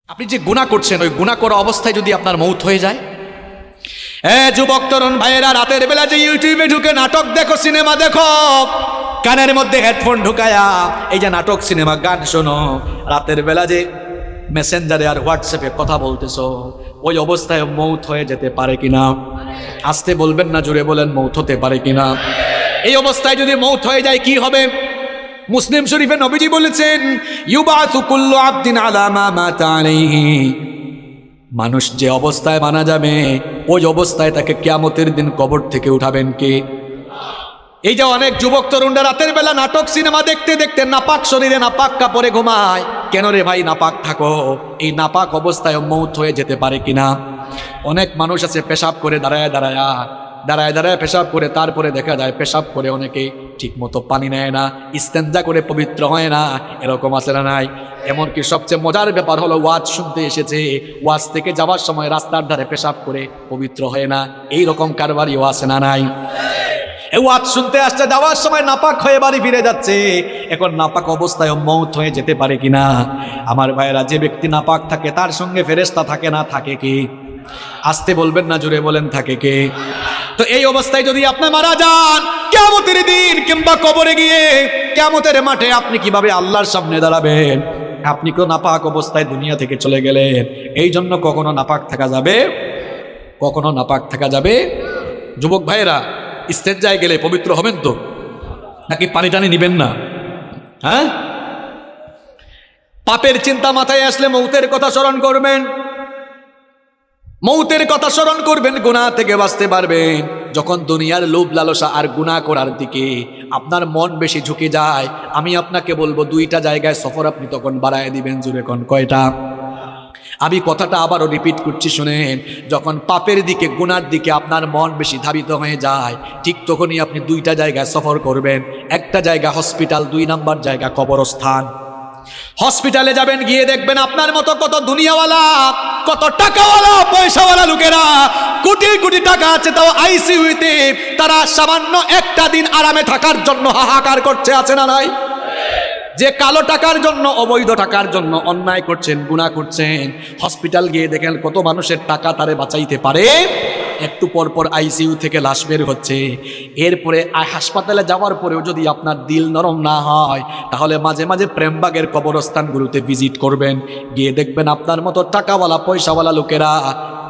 আপনি যে গুনাহ করছেন ওই গুনাহ করা অবস্থায় যদি আপনার মৌত হয়ে যায়, যুবক তরুণ ভাইয়েরা, রাতের বেলা যে ইউটিউবে ঢুকে নাটক দেখো, সিনেমা দেখো, কানের মধ্যে হেডফোন ঢুকায়া এই যে নাটক সিনেমা গান শোনো, রাতের বেলা যে মেসেঞ্জারে আর হোয়াটসঅ্যাপে কথা বলতেছো, ওই অবস্থায় মৌত হয়ে যেতে পারে কিনা? আসতে বলবেন না, জোরে বলেন মৌত হতে পারে কিনা? এই অবস্থায় যদি মৌত হয়ে যায় কি হবে? মুসলিম শরীফে নবীজি বলেছেন, ইউবাসু কুল্লু আবদিন আলা মা মাতা আলাইহি, মানুষ যে অবস্থায় মারা যাবে ওই অবস্থায় তাকে কিয়ামতের দিন কবর থেকে উঠাবেন কে? এই যে অনেক যুবক তরুণরা রাতের বেলা নাটক সিনেমা দেখতে দেখতে নাপাক শরীরে নাপাক কাপড়ে ঘুমায়। কেন রে ভাই নাপাক থাকো? এই নাপাক অবস্থায় মৌত হয়ে যেতে পারে কিনা? অনেক মানুষ আছে পেশাব করে দাঁড়ায় দাঁড়ায় পেশাব করে, তারপরে দেখা যায় পেশাব করে অনেকে ঠিক মতো পানি নেয় না, ইস্তেঞ্জা করে পবিত্র হয় না, এরকম আছে না নাই? এমনকি সবচেয়ে মজার ব্যাপার হলো ওয়াজ শুনতে এসেছে, ওয়াজ থেকে যাওয়ার সময় রাস্তার ধারে পেশাব করে পবিত্র হয় না, এই রকম কারবারিও আছে না নাই? ওয়াজ শুনতে আসছে, যাওয়ার সময় নাপাক হয়ে বাড়ি ফিরে যাচ্ছে, এখন নাপাক অবস্থায় মৌত হয়ে যেতে পারে কিনা? আমার ভাইয়েরা, যে ব্যক্তি নাপাক থাকে তার সঙ্গে ফেরেশতা থাকে না, থাকে কি? আসতে বলবেন না, জোরে বলেন থাকে কে? তো এই অবস্থায় যদি আপনি মারা যান, কিয়ামতের দিন কিংবা কবরে গিয়ে কিয়ামতের মাঠে আপনি কিভাবে আল্লাহর সামনে দাঁড়াবেন? আপনি কেউ নাপাক অবস্থায় দুনিয়া থেকে চলে গেলেন, এই জন্য কখনো নাপাক থাকা যাবে, কখনো নাপাক থাকা যাবে? যুবক ভাইয়েরা, ইস্তেঞ্জায় গেলে পবিত্র হবেন তো, নাকি পানি টানি নিবেন না? হ্যাঁ, পাপের চিন্তা মাথায় আসলে মৌতের কথা স্মরণ করবেন, মৌতের কথা স্মরণ করবেন, গুনাহ থেকে বাঁচতে পারবেন। যখন দুনিয়ার লোভ লালসা আর গুনাহ করার দিকে আপনার মন বেশি ঝুঁকে যায়, আমি আপনাকে বলবো দুইটা জায়গায় সফর আপনি তখন বাড়ায় দিবেন। জুড়ে কোন কয়টা? আমি কথাটা আবারও রিপিট করছি, শুনেন। যখন পাপের দিকে গুনার দিকে আপনার মন বেশি ধাবিত হয়ে যায়, ঠিক তখনই আপনি দুইটা জায়গায় সফর করবেন। একটা জায়গা হসপিটাল, 2 নাম্বার জায়গা কবরস্থান। হসপিটালে যাবেন, গিয়ে দেখবেন আপনার মতো কত দুনিয়াওয়ালা, কত টাকাওয়ালা, পয়সাওয়ালা লোকেরা, কোটি কোটি টাকা আছে, তাও আইসিইউতে তারা সামান্য একটা দিন আরামে থাকার জন্য হাহাকার করছে, আছে না নাই? যে কালো টাকার জন্য, অবৈধ টাকার জন্য অন্যায় করছেন, গুনাহ করছেন, হসপিটাল গিয়ে দেখেন কত মানুষের টাকা তারে বাঁচাইতে পারে। একটু পর পর আইসিইউ থেকে লাশ বের হচ্ছে। এরপরে হাসপাতালে যাওয়ার পরেও যদি আপনার দিল নরম না হয়, তাহলে মাঝে মাঝে প্রেমবাগের কবরস্থানগুলোতে ভিজিট করবেন, গিয়ে দেখবেন আপনার মতো টাকাওয়ালা, পয়সাওয়ালা লোকেরা,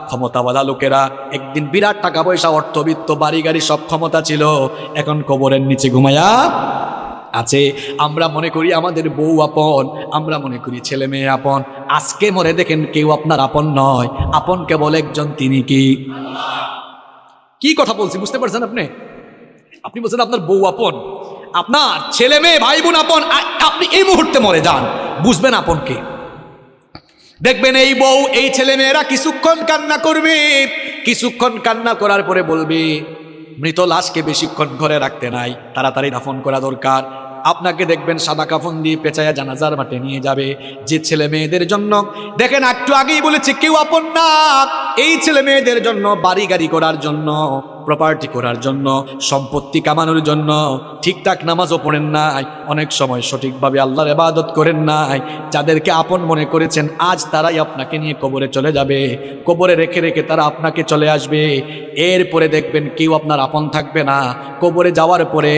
ক্ষমতাওয়ালা লোকেরা, একদিন বিরাট টাকা পয়সা, অর্থবিত্ত, বাড়ি গাড়ি সব ক্ষমতা ছিল, এখন কবরের নিচে ঘুমায়া আছে। আমরা মনে করি আমাদের বউ আপন, আমরা মনে করি ছেলে মেয়ে আপন। আজকে মরে দেখেন কেউ আপনার আপন নয়, আপন কেবল একজন, তিনি কি? কি কথা বলছি বুঝতে পারছেন আপনি? আপনি বলছেন আপনার বউ আপন, আপনার ছেলে মেয়ে ভাই বোন আপন। আপনি এই মুহূর্তে মরে যান, বুঝবেন আপন কে। দেখবেন এই বউ, এই ছেলে মেয়েরা কিছুক্ষণ কান্না করবে, কিছুক্ষণ কান্না করার পরে বলবে মৃত লাশকে বেশিক্ষণ ঘরে রাখতে নাই, তাড়াতাড়ি দাফন করা দরকার। আপনাকে দেখবেন সাদা কাফন দিয়ে পেঁচায়া জানাজার মাঠে নিয়ে যাবে। যে ছেলে মেয়েদের জন্য, দেখেন একটু আগেই বলেছে কেউ আপন না, এই ছেলে মেয়েদের জন্য, বাড়ি গাড়ি করার জন্য, প্রপার্টি করার জন্য, সম্পত্তি কামানোর জন্য ঠিকঠাক নামাজও পড়েন নাই, অনেক সময় সঠিকভাবে আল্লাহর ইবাদত করেন নাই, যাদেরকে আপন মনে করেছেন আজ তারাই আপনাকে নিয়ে কবরে চলে যাবে, কবরে রেখে রেখে তারা আপনাকে চলে আসবে। এরপরে দেখবেন কেউ আপনার আপন থাকবে না। কবরে যাওয়ার পরে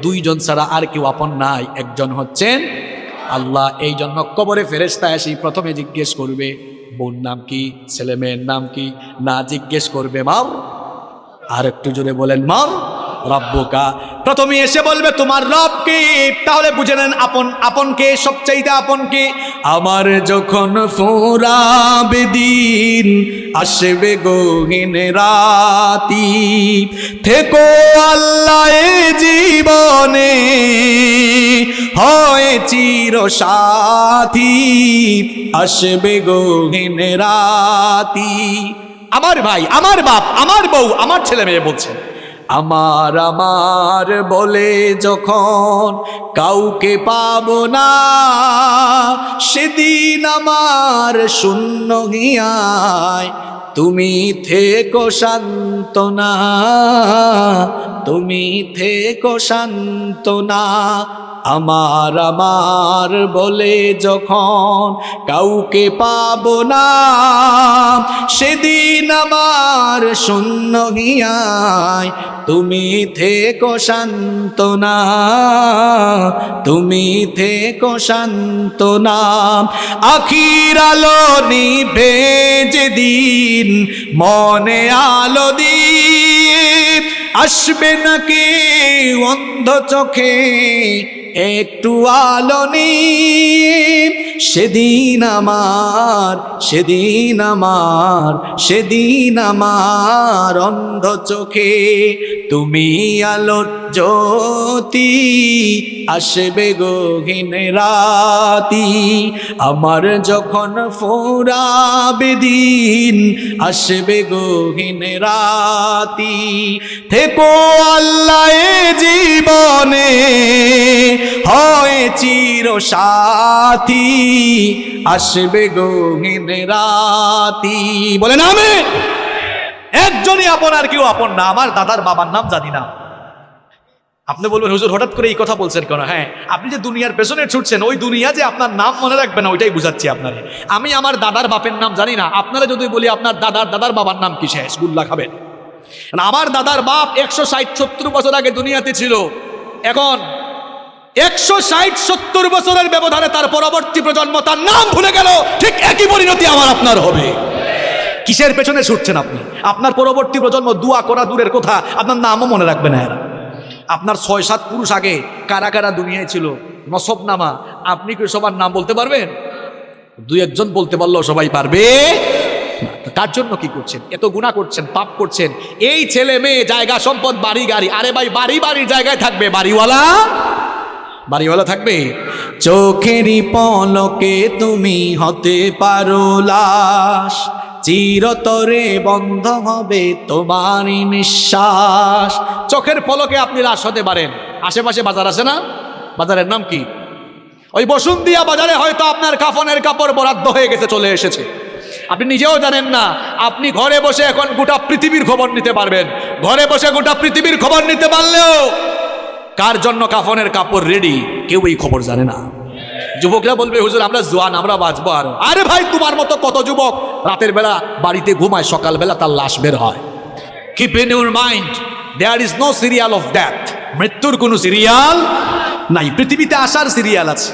2 জন ছাড়া আর কেউ আপন নাই, একজন হচ্ছেন আল্লাহ। এই জন্য কবরে ফেরেশতা এসে প্রথমে জিজ্ঞেস করবে বোন নাম কি, ছেলে মেয়ের নাম কি, না জিজ্ঞেস করবে মাও। আর একটু জোরে বলেন মাও রব্বুকা। প্রথমে এসে বলবে তোমার রব কে। তাহলে বুঝে নেন আপন, আপন কে, সবচাইতে আপন কে। আমার যখন ফুরাবে দিন, আসবে গহীন রাতি, থেকো আল্লাহ এ জীবনে, হয় চির সাথী, আসবে গহীন রাতি। আমার ভাই, আমার বাপ, আমার বউ, আমার ছেলে মেয়ে বলছেন আমার আমার বলে যখন কাউকে পাবো না, সেদিন আমার শূন্য হিয়ায় তুমি থেকো সান্ত্বনা, তুমি থেকো সান্ত্বনা। আমার আমার বলে যখন কাউকে পাবো না, সেদিন আমার শূন্য হিয়ায় তুমি থেকো সান্ত্বনা, তুমি থেকো সান্ত্বনা। আখির আলো নিভে যেদিন মনে আলো দিয়ে, আসবে নাকি অন্ধ চোখে একটু আলো নিয়ে, সেদিন আমার, সেদিন আমার, সেদিন আমার অন্ধ চোখে তুমি আলোর জ্যোতি, আসবে গহীন রাতি। আমার যখন ফুরাবে দিন, আসবে গহীন রাতি। থেকো আল্লাহ এ জীবনে হয় চির সাথী, আসবে গহীন রাতি। বলেন আমিন। একজনই আপন আর কেউ আপন না। আমার দাদার বাবার নাম জানি না। আপনি বলবেন হুজুর হঠাৎ করে এই কথা বলছেন কেন? হ্যাঁ, আপনি যে দুনিয়ার পেছনে ছুটছেন, ওই দুনিয়া যে আপনার নাম মনে রাখবে না, ওইটাই বুঝাচ্ছি আপনারে। আমি আমার দাদার বাপের নাম জানি না। আপনারা যদি বলি আপনার দাদার বাবার নাম কি, শেষ গুল্লা খাবেন। আমার দাদার বাপ 160-70 বছর আগে দুনিয়াতে ছিল। এখন 160-70 বছরের ব্যবধানে তার পরবর্তী প্রজন্ম তার নাম ভুলে গেল। ঠিক একই পরিণতি আমার আপনার হবে। কিসের পেছনে ছুটছেন আপনি? আপনার পরবর্তী প্রজন্ম দোয়া করা দূরের কথা, আপনার নামও মনে রাখবে না এরা। আপনার 6-7 পুরুষ আগে কারা কারা দুনিয়ায় ছিল, নসবনামা, আপনি কি সবার নাম বলতে পারবেন? 2-1 বলতে পারলেও সবাই পারবে। তার জন্য কি করছেন? এত গুনাহ করছেন, পাপ করছেন। এই ছেলে মেয়ে, জায়গা সম্পদ, বাড়ি গাড়ি, আরে ভাই বাড়ির জায়গায় থাকবে, বাড়িওয়ালা থাকবে। চোখেরই পলকে তুমি হতে পারো লাশ, চিরতরে বন্ধ হবে তোমারই নিঃশ্বাস। চোখের পলকে আপনি লাশ হতে পারেন। আশেপাশে বাজার আছে না? বাজারের নাম কি? ওই বসুন্ধিয়া বাজারে হয়তো আপনার কাফনের কাপড় বরাদ্দ হয়ে গেছে, চলে এসেছে, আপনি নিজেও জানেন না। আপনি ঘরে বসে এখন গোটা পৃথিবীর খবর নিতে পারবেন। ঘরে বসে গোটা পৃথিবীর খবর নিতে পারলেও কার জন্য কাফনের কাপড় রেডি কেউ এই খবর জানে না। যুবকরা বলবে হুজুর আমরা জোয়ান, আমরা বাঁচবো আরো। আরে ভাই, তোমার মতো কত যুবক রাতের বেলা বাড়িতে ঘুমায়, সকালবেলা তার লাশ বের হয়। Keep in your mind, there is no serial of death. মৃত্যুর কোনো সিরিয়াল নাই। পৃথিবীতে আসার সিরিয়াল আছে,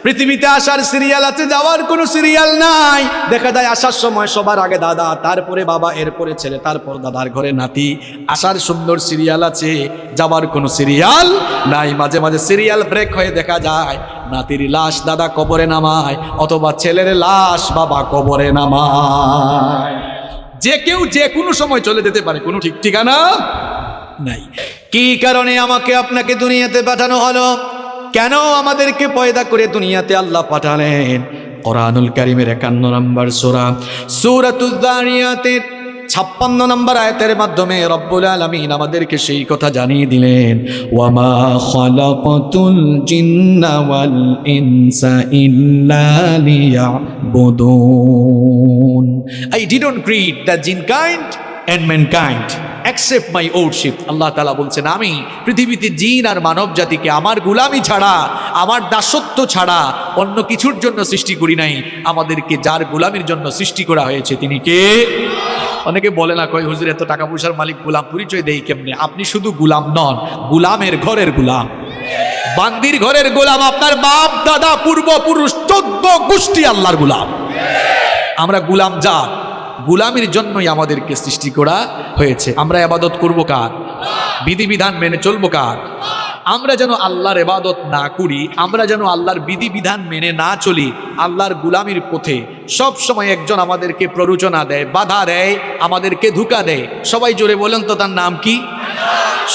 পৃথিবীতে আসার সিরিয়াল আছে, যাওয়ার কোনো সিরিয়াল নাই। দেখা যায় আসার সময় সবার আগে দাদা, তারপরে বাবা, এরপরে ছেলে, তারপর দাদার ঘরে নাতি। আসার সুন্দর সিরিয়াল আছে, যাওয়ার কোনো সিরিয়াল নাই। মাঝে মাঝে সিরিয়াল ব্রেক হয়ে দেখা যায় নাতির লাশ দাদা কবরে নামায়, অথবা ছেলের লাশ বাবা কবরে নামায়। যে কেউ যে কোনো সময় চলে যেতে পারে, কোনো ঠিক ঠিকানা নাই। কি কারণে আমাকে আপনাকে দুনিয়াতে পাঠানো হলো? কেন আমাদেরকে পয়দা করে দুনিয়াতে আল্লাহ পাঠালেন? কোরআনুল কারীমের 51 নম্বর সূরা সূরাতুয যারিয়াতের 56 নম্বর আয়াতের মাধ্যমে রব্বুল আলামিন আমাদেরকে সেই কথা জানিয়ে দিলেন, ওয়ামা খালাকাতুল জিন্না ওয়াল ইনসা ইল্লা লিয়াবুদুন। I didn't create the jinn kind and mankind except my worship. আল্লাহ তাআলা বলছেন, আমি পৃথিবীতে জিন আর মানব জাতিকে আমার গোলামি ছাড়া, আমার দাসত্ব ছাড়া অন্য কিছুর জন্য সৃষ্টি করি নাই। আমাদেরকে যার গোলামির জন্য সৃষ্টি করা হয়েছে তিনি কে? অনেকে বলে না, কয় হুজুর এত টাকা পয়সার মালিক, গোলাম পরিচয় দেই কেমনে? আপনি শুধু গোলাম নন, গোলামের ঘরের গোলাম, বান্দির ঘরের গোলাম। আপনার বাপ দাদা পূর্বপুরুষ 14 গোষ্ঠী আল্লাহর গোলাম। আমরা গোলাম জাত, গোলামির জন্যই আমাদেরকে সৃষ্টি করা হয়েছে। আমরা ইবাদত করব কার? বিধিবিধান মেনে চলবো কার? আমরা যেন আল্লাহর ইবাদত না করি, আমরা যেন আল্লাহর বিধিবিধান মেনে না চলি, আল্লাহর গোলামির পথে সব সময় একজন আমাদেরকে প্ররোচনা দেয়, বাধা দেয়, আমাদেরকে ধোঁকা দেয়। সবাই জোরে বলেন তো, তার নাম কি?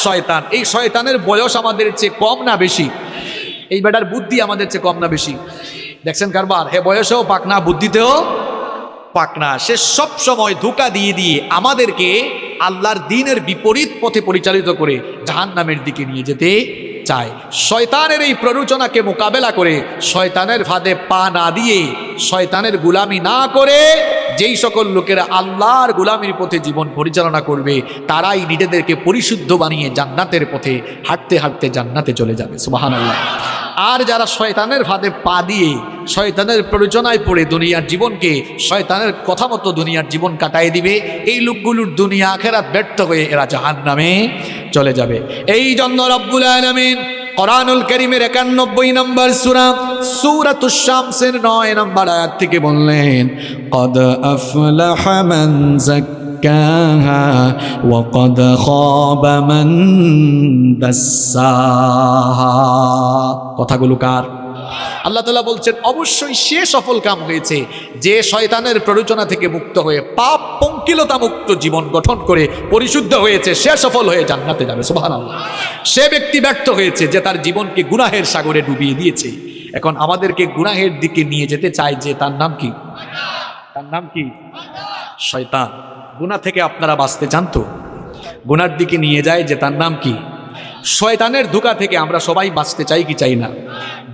শয়তান। এই শয়তানের বয়স আমাদের চেয়ে কম না বেশি? এই বেটার বুদ্ধি আমাদের চেয়ে কম না বেশি? দেখছেন কারবার, হে বয়সেও পাক না, বুদ্ধিতেও পাক না। সে সব সময় ধোঁকা দিয়ে দিয়ে আমাদেরকে আল্লাহর দ্বীনের বিপরীত পথে পরিচালিত করে জাহান্নামের দিকে নিয়ে যেতে চায়। শয়তানের এই প্ররোচনাকে মোকাবেলা করে, শয়তানের ফাঁদে পা না দিয়ে, শয়তানের গোলামি না করে যেই সকল লোকেরা আল্লাহর গোলামির পথে জীবন পরিচালনা করবে তারাই নিজেদেরকে পরিশুদ্ধ বানিয়ে জান্নাতের পথে হাঁটতে হাঁটতে জান্নাতে চলে যাবে। সুবহানাল্লাহ। আর যারা শয়তানের ফাঁদে পা দিয়ে শয়তানের প্ররোচনায় পড়ে দুনিয়ার জীবনকে শয়তানের কথা মতো দুনিয়ার জীবন কাটায় দিবে, এই লোকগুলোর দুনিয়া আখিরাত ব্যর্থ হয়ে এরা জাহান্নামে চলে যাবে। এই জন্য রব্বুল আলামিন কোরআনুল কারীমের 91 নম্বর সূরা সূরাতুশ শামসের 9 নম্বর আয়াত থেকে বললেন, ক্বাদ আফলাহা মান যাক্কাহা ওয়া ক্বাদ খাবা মান দাসসাহা। কথাগুলো কার? আল্লাহ তাআলা বলছেন অবশ্যই সে সফল কাম হয়েছে যে শয়তানের প্ররোচনা থেকে মুক্ত হয়ে পাপ পঙ্কিলতা মুক্ত জীবন গঠন করে পরিশুদ্ধ হয়েছে, সে সফল হয়ে জান্নাতে যাবে। সুবহানাল্লাহ। সে ব্যক্তি ব্যর্থ হয়েছে যে তার জীবনকে গুনাহের সাগরে ডুবিয়ে দিয়েছে। এখন আমাদেরকে গুনাহের দিকে নিয়ে যেতে চায় যে তার নাম কি? তার নাম কি? শয়তান। গুনাহ থেকে আপনারা বাঁচতে চান তো? গুনার দিকে নিয়ে যায় যে তার নাম কি? শয়তানের ধোঁকা থেকে আমরা সবাই বাঁচতে চাই কি চাই না?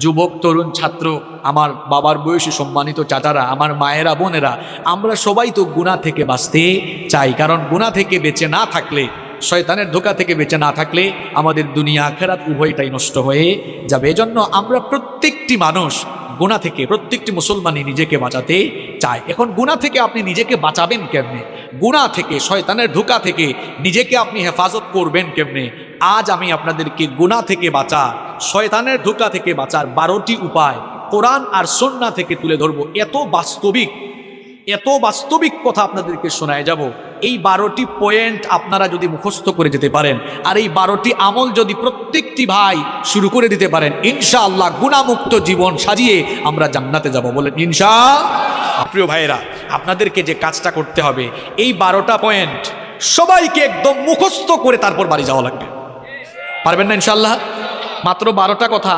যুবক, তরুণ, ছাত্র, আমার বাবার বয়সী সম্মানিত চাচারা, আমার মায়েরা, বোনেরা, আমরা সবাই তো গুনাহ থেকে বাঁচতে চাই। কারণ গুনাহ থেকে বেঁচে না থাকলে, শয়তানের ধোঁকা থেকে বেঁচে না থাকলে আমাদের দুনিয়া আখিরাত উভয়টাই নষ্ট হয়ে যাবে। এজন্য আমরা প্রত্যেকটি মানুষ গুনাহ থেকে, প্রত্যেকটি মুসলমানই নিজেকে বাঁচাতে চায়। এখন গুনাহ থেকে আপনি নিজেকে বাঁচাবেন কেমনে? গুনাহ থেকে, শয়তানের ধোঁকা থেকে নিজেকে আপনি হেফাজত করবেন কেমনে? আজ আমি আপনাদেরকে গুনাহ থেকে বাঁচা, শয়তানের ধোঁকা থেকে বাঁচার 12টি উপায় কোরআন আর সুন্নাহ থেকে তুলে ধরবো। এত বাস্তবিক কথা আপনাদেরকে শোনায় যাব। এই 12টি পয়েন্ট আপনারা যদি মুখস্থ করে যেতে পারেন আর এই 12টি আমল যদি প্রত্যেকটি ভাই শুরু করে দিতে পারেন, ইনশাআল্লাহ গুনাহমুক্ত জীবন সাজিয়ে আমরা জান্নাতে যাব। বলেন ইনশাআল্লাহ। প্রিয় ভাইয়েরা, আপনাদেরকে যে কাজটা করতে হবে, এই 12টা পয়েন্ট সবাইকে একদম মুখস্থ করে তারপর বাড়ি যাওয়া লাগবে। পারবেন না ইনশাআল্লাহ? মাত্র 12টা কথা,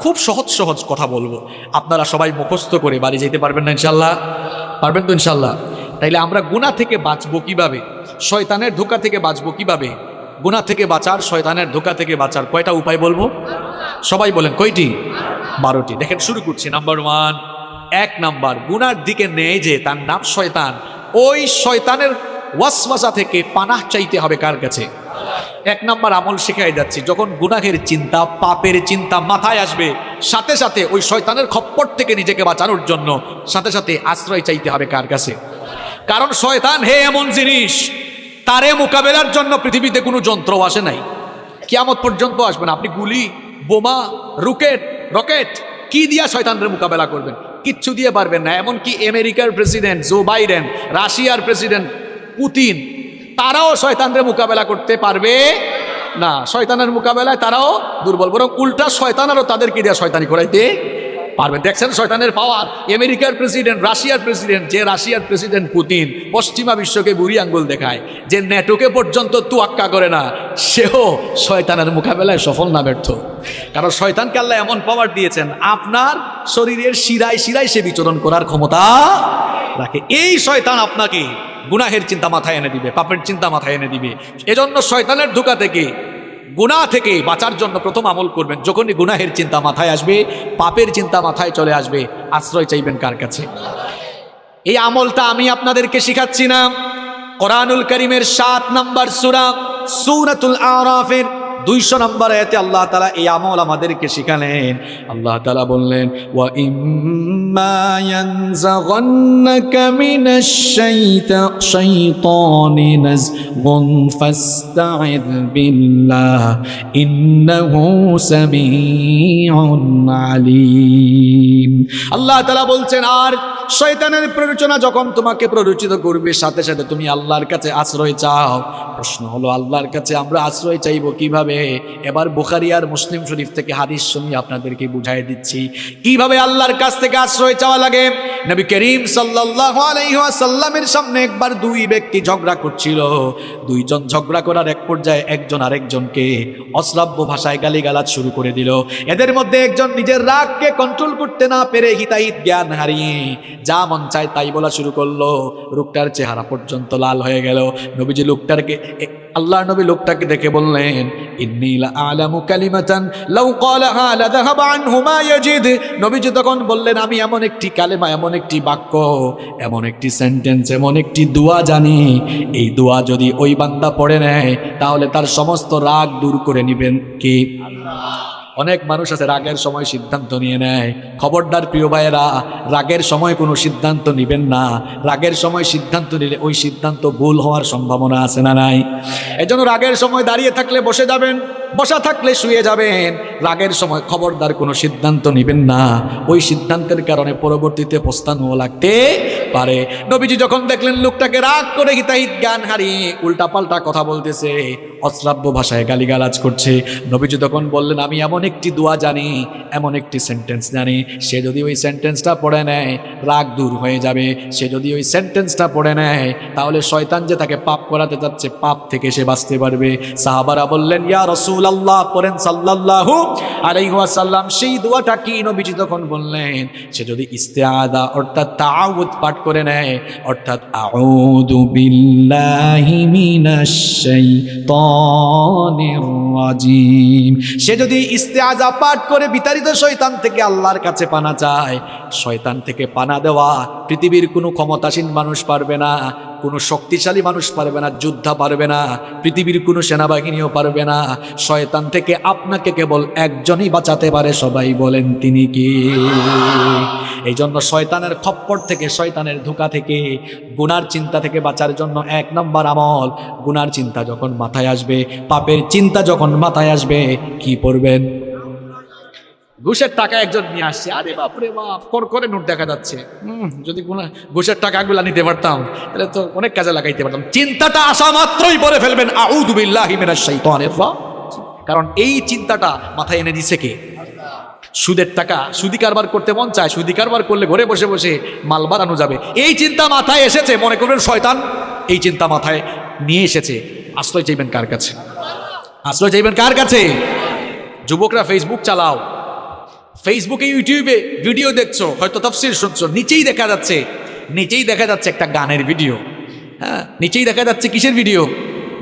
খুব সহজ সহজ কথা বলবো, আপনারা সবাই মুখস্থ করে বাড়ি যেতে পারবেন না ইনশাআল্লাহ? পারবেন তো ইনশাআল্লাহ? তাইলে আমরা গুনাহ থেকে বাঁচবো কিভাবে, শয়তানের ধোঁকা থেকে বাঁচবো কিভাবে? গুনাহ থেকে বাঁচার, শয়তানের ধোঁকা থেকে বাঁচার কয়টা উপায় বলবো? সবাই বলেন কয়টি? 12টি। দেখেন শুরু করছি। নাম্বার 1, 1 নাম্বার, গুনার দিকে নেয় যে তার নাম শয়তান, ওই শয়তানের ওয়াসওয়াসা থেকে পানাহ চাইতে হবে কার কাছে? 1 নাম্বার আমল শেখাই যাচ্ছি। যখন গুনাহের চিন্তা, পাপের চিন্তা মাথায় আসবে, সাথে সাথে ওই শয়তানের খপ্পর থেকে নিজেকে বাঁচানোর জন্য সাথে সাথে আশ্রয় চাইতে হবে কার কাছে? কারণ শয়তান হে এমন জিনিস, তারে মোকাবেলার জন্য পৃথিবীতে কোনো যন্ত্র আসে নাই, কিয়ামত পর্যন্ত আসবে না। আপনি গুলি, বোমা, রকেট কি দিয়া শয়তানের মোকাবেলা করবেন? কিচ্ছু দিয়ে পারবেন না। এমনকি আমেরিকার প্রেসিডেন্ট জো বাইডেন, রাশিয়ার প্রেসিডেন্ট পুতিন, তারাও শয়তানের মোকাবেলা করতে পারবে না। শয়তানের মোকাবেলায় তারাও দুর্বল, বরং উল্টা শয়তানেরও তাদেরকে দিয়ে শয়তানি করাইতে পারবে। দেখছেন শয়তানের পাওয়ার। আমেরিকার প্রেসিডেন্ট, রাশিয়ার প্রেসিডেন্ট, যে রাশিয়ার প্রেসিডেন্ট পুতিন পশ্চিমা বিশ্বকে বুড়ি আঙ্গুল দেখায়, যে ন্যাটোকে পর্যন্ত তুয়াক্কা করে না, সেও শয়তানের মোকাবেলায় সফল না ব্যর্থ। কারণ শয়তানকে আল্লাহ এমন পাওয়ার দিয়েছেন, আপনার শরীরের শিরায় শিরায় সে বিচরণ করার ক্ষমতা রাখে। এই শয়তান আপনাকে গুনাহের চিন্তা মাথায় এনে দিবে, পাপের চিন্তা মাথায় এনে দিবে। এজন্য শয়তানের ধোঁকা থেকে, গুনাহ থেকে বাঁচার জন্য প্রথম আমল করবেন, যখনই গুনাহের চিন্তা মাথায় আসবে, পাপের চিন্তা মাথায় চলে আসবে, আশ্রয় চাইবেন কার কাছে? এই আমলটা আমি আপনাদেরকে শিখাচ্ছি না। কোরআনুল কারীমের 7 নম্বর সূরা সূরাতুল আরাফের 200 নম্বর আয়াতে আল্লাহ তাআলা এই আমল আমাদেরকে শিখালেন। আল্লাহ তাআলা বললেন, ওয়া ইম্মা ইয়ানজাগান্নাকা মিনাশ শাইতানি নাযগুন ফাস্তাইদ বিল্লাহ ইন্নাহু সামিউন আলীম। আল্লাহ তাআলা বলছেন, আর শয়তানের প্ররোচনা যখন তোমাকে প্ররোচিত করবে, সাথে সাথে তুমি আল্লাহর কাছে আশ্রয় চাও। প্রশ্ন হলো, আল্লাহর কাছে আমরা আশ্রয় চাইব কিভাবে? এবার বুখারী আর মুসলিম শরীফ থেকে হাদিস শুনি আপনাদেরকে বুঝাই দিচ্ছি কিভাবে আল্লাহর কাছ থেকে আশ্রয় চাওয়া লাগে। নবী করিম সাল্লাল্লাহু আলাইহি ওয়াসাল্লামের সামনে একবার 2 ব্যক্তি ঝগড়া করছিল। 2 জন ঝগড়া করার এক পর্যায়ে একজন আরেকজনকে অশ্রাব্য ভাষায় গালিগালাজ শুরু করে দিল। এদের মধ্যে একজন নিজের রাগকে কন্ট্রোল করতে না পেরে হিতাহিত জ্ঞান হারিয়ে যা মন চায় তাই বলা শুরু করলো। লোকটার চেহারা পর্যন্ত লাল হয়ে গেল। নবীজি লোকটাকে আল্লাহর নবী লোকটাকে দেখে বললেন, ইন্নী লা আ'লামু কালিমাতান লাউ ক্বালাহা লাযাহাবা আনহু মা ইয়াজিদ। নবীজি তখন বললেন, আমি এমন একটি কালেমা, এমন একটি বাক্য, এমন একটি সেন্টেন্স, এমন একটি দোয়া জানি, এই দোয়া যদি ওই বান্দা পড়ে নেয় তাহলে তার সমস্ত রাগ দূর করে নেবেন কে? অনেক মানুষ আছে রাগের সময় সিদ্ধান্ত নিয়ে নেয়। খবরদার প্রিয় ভাইয়েরা, রাগের সময় কোনো সিদ্ধান্ত নেবেন না। রাগের সময় সিদ্ধান্ত নিলে ওই সিদ্ধান্ত ভুল হওয়ার সম্ভাবনা আছে না নাই? এজন্য রাগের সময় দাঁড়িয়ে থাকলে বসে যাবেন, বসা থাকলে শুয়ে যাবেন। রাগের সময় খবরদার কোনো সিদ্ধান্ত নেবেন না, ওই সিদ্ধান্তের কারণে পরবর্তীতে পস্তানোও লাগতে পারে। নবীজি যখন দেখলেন লোকটাকে রাগ করে হিতাহিত জ্ঞান হারিয়ে উল্টাপাল্টা কথা বলতেছে, অশ্রাব্য ভাষায় গালিগালাজ করছে, নবীজি তখন বললেন, আমি এমন একটি দোয়া জানি, এমন একটি সেন্টেন্স জানি, সে যদি ওই সেন্টেন্সটা পড়ে নেয় রাগ দূর হয়ে যাবে। সে যদি ওই সেন্টেন্সটা পড়ে নেয় তাহলে শয়তান যে তাকে পাপ করাতে যাচ্ছে, পাপ থেকে সে বাঁচতে পারবে। সাহাবারা বললেন, ইয়া রাসূলুল্লাহ, পড়েন সাল্লাল্লাহু আলাইহি ওয়াসাল্লাম। সেই দোয়াটা কি? নবীজি তখন বললেন, সে যদি ইস্তেআযা অর্থাৎ তাআউযু পাঠ করে নেয়, অর্থাৎ আউযু বিল্লাহি মিনাশ শাইতানির রাজিম, সে যদি ইস্তেআযা পাঠ করে বিতাড়িত শয়তান থেকে আল্লাহর কাছে পানা চায়। শয়তান থেকে পানা দেওয়া পৃথিবীর কোনো ক্ষমতাসীন মানুষ পারবে না, কোনো শক্তিশালী মানুষ পারবে না, যোদ্ধা পারবে না, পৃথিবীর কোনো সেনাবাহিনীও পারবে না। শয়তান থেকে আপনাকে কেবল একজনই বাঁচাতে পারে, সবাই বলেন তিনি কি? এই জন্য শয়তানের খপ্পর থেকে, শয়তানের ধোঁকা থেকে, গুনার চিন্তা থেকে বাঁচার জন্য 1 নম্বর আমল, গুনার চিন্তা যখন মাথায় আসবে, পাপের চিন্তা যখন মাথায় আসবে, কি পড়বেন? ঘুষের টাকা একজন নিয়ে আসছে, আরে বাপরে বাপ, করে নোট দেখা যাচ্ছে। যদি কোনো ঘুষের টাকাগুলা নিতে পারতাম তাহলে তো অনেক কাজে লাগাইতে পারতাম। চিন্তাটা আসা মাত্রই পড়ে ফেলবেন আউযু বিল্লাহি মিনাশ শাইতানির রাজিম, কারণ এই চিন্তাটা মাথায় এনে দিছে কে? সুদের টাকা, সুদি কারবার করতে মন চায়, সুদি কারবার করলে ঘরে বসে বসে মাল বাড়ানো যাবে, এই চিন্তা মাথায় এসেছে, মনে করবেন শয়তান এই চিন্তা মাথায় নিয়ে এসেছে। আশ্রয় চাইবেন কার কাছে? আশ্রয় চাইবেন কার কাছে? যুবকরা ফেসবুক চালাও, ফেসবুকে ইউটিউবে ভিডিও দেখছো, হয়তো তাফসীর শুনছো, নিচেই দেখা যাচ্ছে একটা গানের ভিডিও। হ্যাঁ, নিচেই দেখা যাচ্ছে কিসের ভিডিও?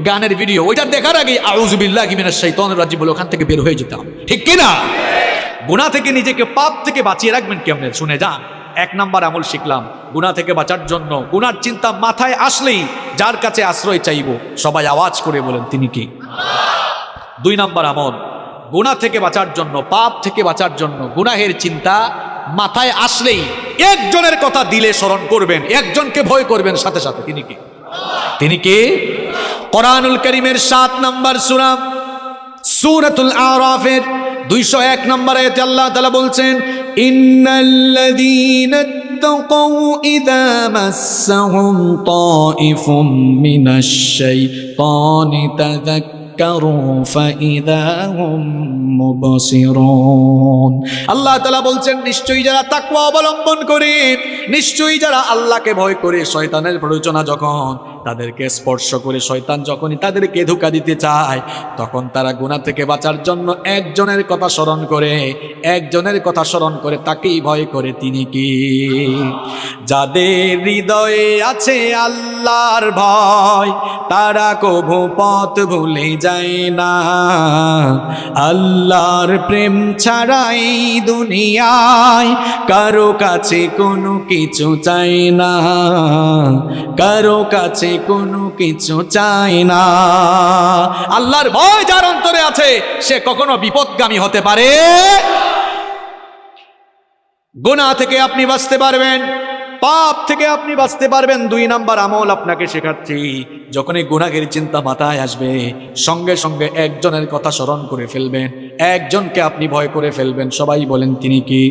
গানের ভিডিও। ওইটা দেখার আগে আউযু বিল্লাহি মিনাশ শাইতানির রাজিম বলে ওখান থেকে বের হয়ে যেতাম, ঠিক কিনা? গুনাহ থেকে নিজেকে, পাপ থেকে বাঁচিয়ে রাখবেন কেমনে? শুনে যান। 1 নম্বর আমল শিখলাম, গুনাহ থেকে বাঁচার জন্য গুনার চিন্তা মাথায় আসলেই যার কাছে আশ্রয় চাইবো, সবাই আওয়াজ করে বলেন তিনি কি? 2 নম্বর আমল, গুনাহ থেকে বাঁচার জন্য, পাপ থেকে বাঁচার জন্য গুনাহের চিন্তা মাথায় আসলেই একজনের কথা দিলে স্মরণ করবেন, একজনকে ভয় করবেন সাথে সাথে, তিনি কি? তিনি কি? কোরআনুল কারীমের 7 নম্বর সূরা সূরাতুল আরাফের 201 নম্বর আয়াতে আল্লাহ তাআলা বলছেন, ইন্নাল্লাযীনা তাকাউ ইযা মাসসাহুম তাইফুম মিনাশ শাইতানি আল্লাহ তাআলা বলছেন, নিশ্চয়ই যারা তাকওয়া অবলম্বন করে, নিশ্চয়ই যারা আল্লাহকে ভয় করে, শয়তানের প্ররোচনা যখন তাদেরকে স্পর্শ করে, শয়তান যখনই তাদেরকে ধোঁকা দিতে চায়, তখন তারা গুনাহ থেকে বাঁচার জন্য একজনের কথা স্মরণ করে, একজনের কথা স্মরণ করে, তাকেই ভয় করে, তিনি কি? যাদের হৃদয়ে আছে আল্লাহর ভয়, তারা কভু পথ ভুলে যায় না। আল্লাহর প্রেম ছাড়া এই দুনিয়ায় কারো কাছে কোনো কিছু চাই না, কারো কাছে কোনো কিছু চাই না। আল্লাহর ভয় যার অন্তরে আছে সে কখনো বিপদগামী হতে পারে। গুনাহ থেকে আপনি বাঁচতে পারবেন, পাপ থেকে আপনি বাঁচতে পারবেন। 2 নম্বর আমল আপনাকে শেখাচ্ছি, যখনই গুনাহের চিন্তা মাথায় আসবে, সঙ্গে সঙ্গে একজনের কথা স্মরণ করে ফেলবেন, একজনকে আপনি ভয় করে ফেলবেন, সবাই বলেন তিনি কি?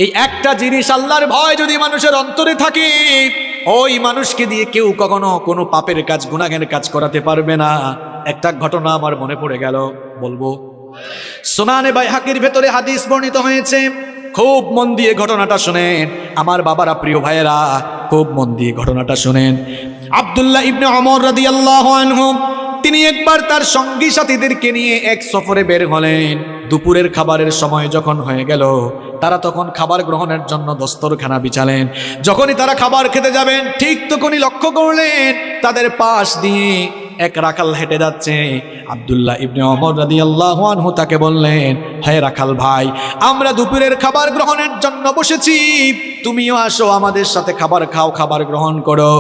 এই একটা জিনিস, আল্লাহর ভয় যদি মানুষের অন্তরে থাকে, ওই মানুষকে দিয়ে কেউ কখনো কোনো পাপের কাজ, গুনাহের কাজ করাতে পারবে না। একটা ঘটনা আমার মনে পড়ে গেল, বলবো। সুনানে বাইহাকির ভেতরে হাদিস বর্ণিত হয়েছে, খুব মন দিয়ে ঘটনাটা শুনেন আমার বাবারা, প্রিয় ভাইয়েরা, খুব মন দিয়ে ঘটনাটা শুনেন। আব্দুল্লাহ ইবনে ওমর রাদিয়াল্লাহু আনহু, তিনি একবার তার সঙ্গী সাথীদেরকে নিয়ে এক সফরে বের হলেন। দুপুরের খাবারের সময় যখন হয়ে গেল, তারা তখন খাবার গ্রহণের জন্য দস্তরখানা বিছালেন। যখনই তারা খাবার খেতে যাবেন ঠিক তখনই লক্ষ্য করলেন তাদের পাশ দিয়ে এক রাখাল হেঁটে যাচ্ছে। আব্দুল্লাহ ইবনে ওমর রাদিয়াল্লাহু আনহু তাকে বললেন, হে রাখাল ভাই, আমরা দুপুরের খাবার গ্রহণের জন্য বসেছি, তুমিও আসো আমাদের সাথে খাবার খাও, খাবার গ্রহণ করো।